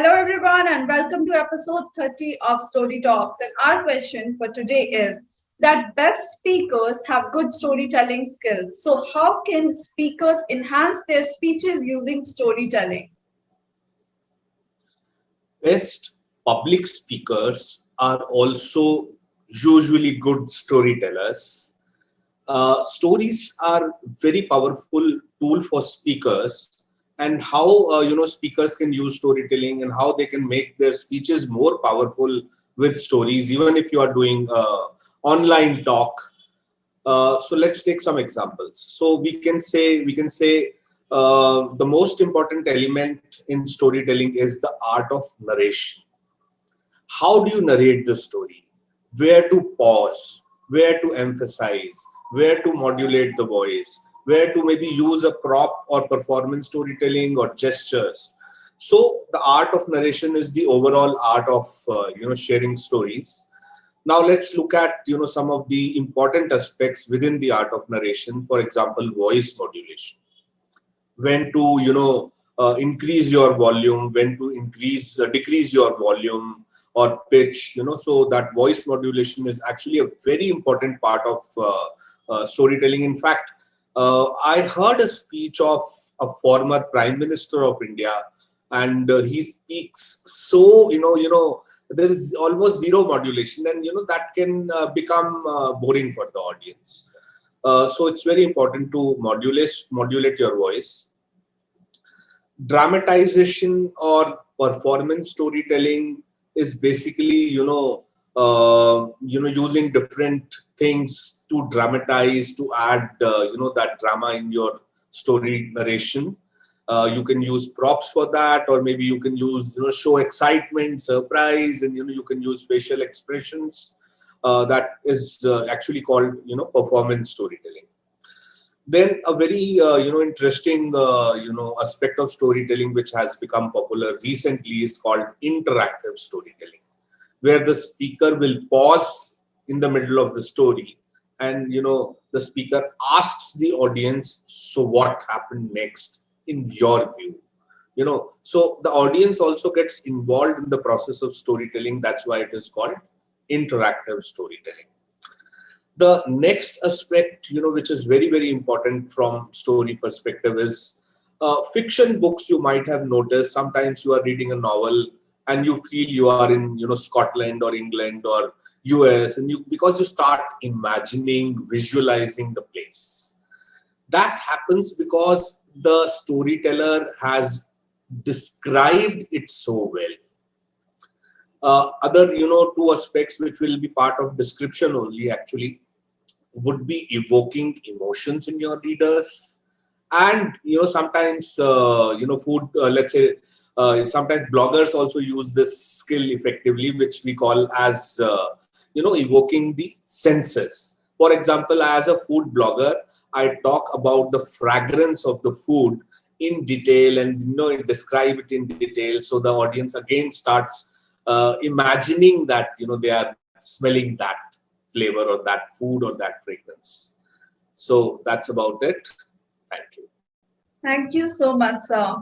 Hello, everyone, and welcome to episode 30 of Story Talks. And our question for today is that best speakers have good storytelling skills. So, how can speakers enhance their speeches using storytelling? Best public speakers are also usually good storytellers. Stories are very powerful tool for speakers, and how speakers can use storytelling and how they can make their speeches more powerful with stories, even if you are doing online talk. So let's take some examples. So we can say the most important element in storytelling is the art of narration. How do you narrate the story? Where to pause? Where to emphasize? Where to modulate the voice? Where to maybe use a prop or performance storytelling or gestures? So the art of narration is the overall art of sharing stories. Now let's look at some of the important aspects within the art of narration. For example, voice modulation. When to increase your volume, when to decrease your volume or pitch. So that voice modulation is actually a very important part of storytelling. In fact, I heard a speech of a former Prime Minister of India, and he speaks so there is almost zero modulation, and that can become boring for the audience. So it's very important to modulate your voice. Dramatization or performance storytelling is basically using different things to dramatize, to add that drama in your story narration. You can use props for that, or maybe you can use show excitement, surprise, and you can use facial expressions. That is actually called performance storytelling. Then a very interesting aspect of storytelling which has become popular recently is called interactive storytelling, where the speaker will pause in the middle of the story, and the speaker asks the audience, so what happened next in your view. So the audience also gets involved in the process of storytelling. That's why it is called interactive storytelling. The next aspect which is very, very important from story perspective is fiction books. You might have noticed sometimes you are reading a novel and you feel you are in Scotland or England or US, and because you start imagining, visualizing the place. That happens because the storyteller has described it so well. Other two aspects which will be part of description only actually would be evoking emotions in your readers. And sometimes food let's say sometimes bloggers also use this skill effectively, which we call as evoking the senses. For example, as a food blogger, I talk about the fragrance of the food in detail, and describe it in detail, so the audience again starts imagining that they are smelling that flavor or that food or that fragrance. So that's about it. Thank you. Thank you so much, sir.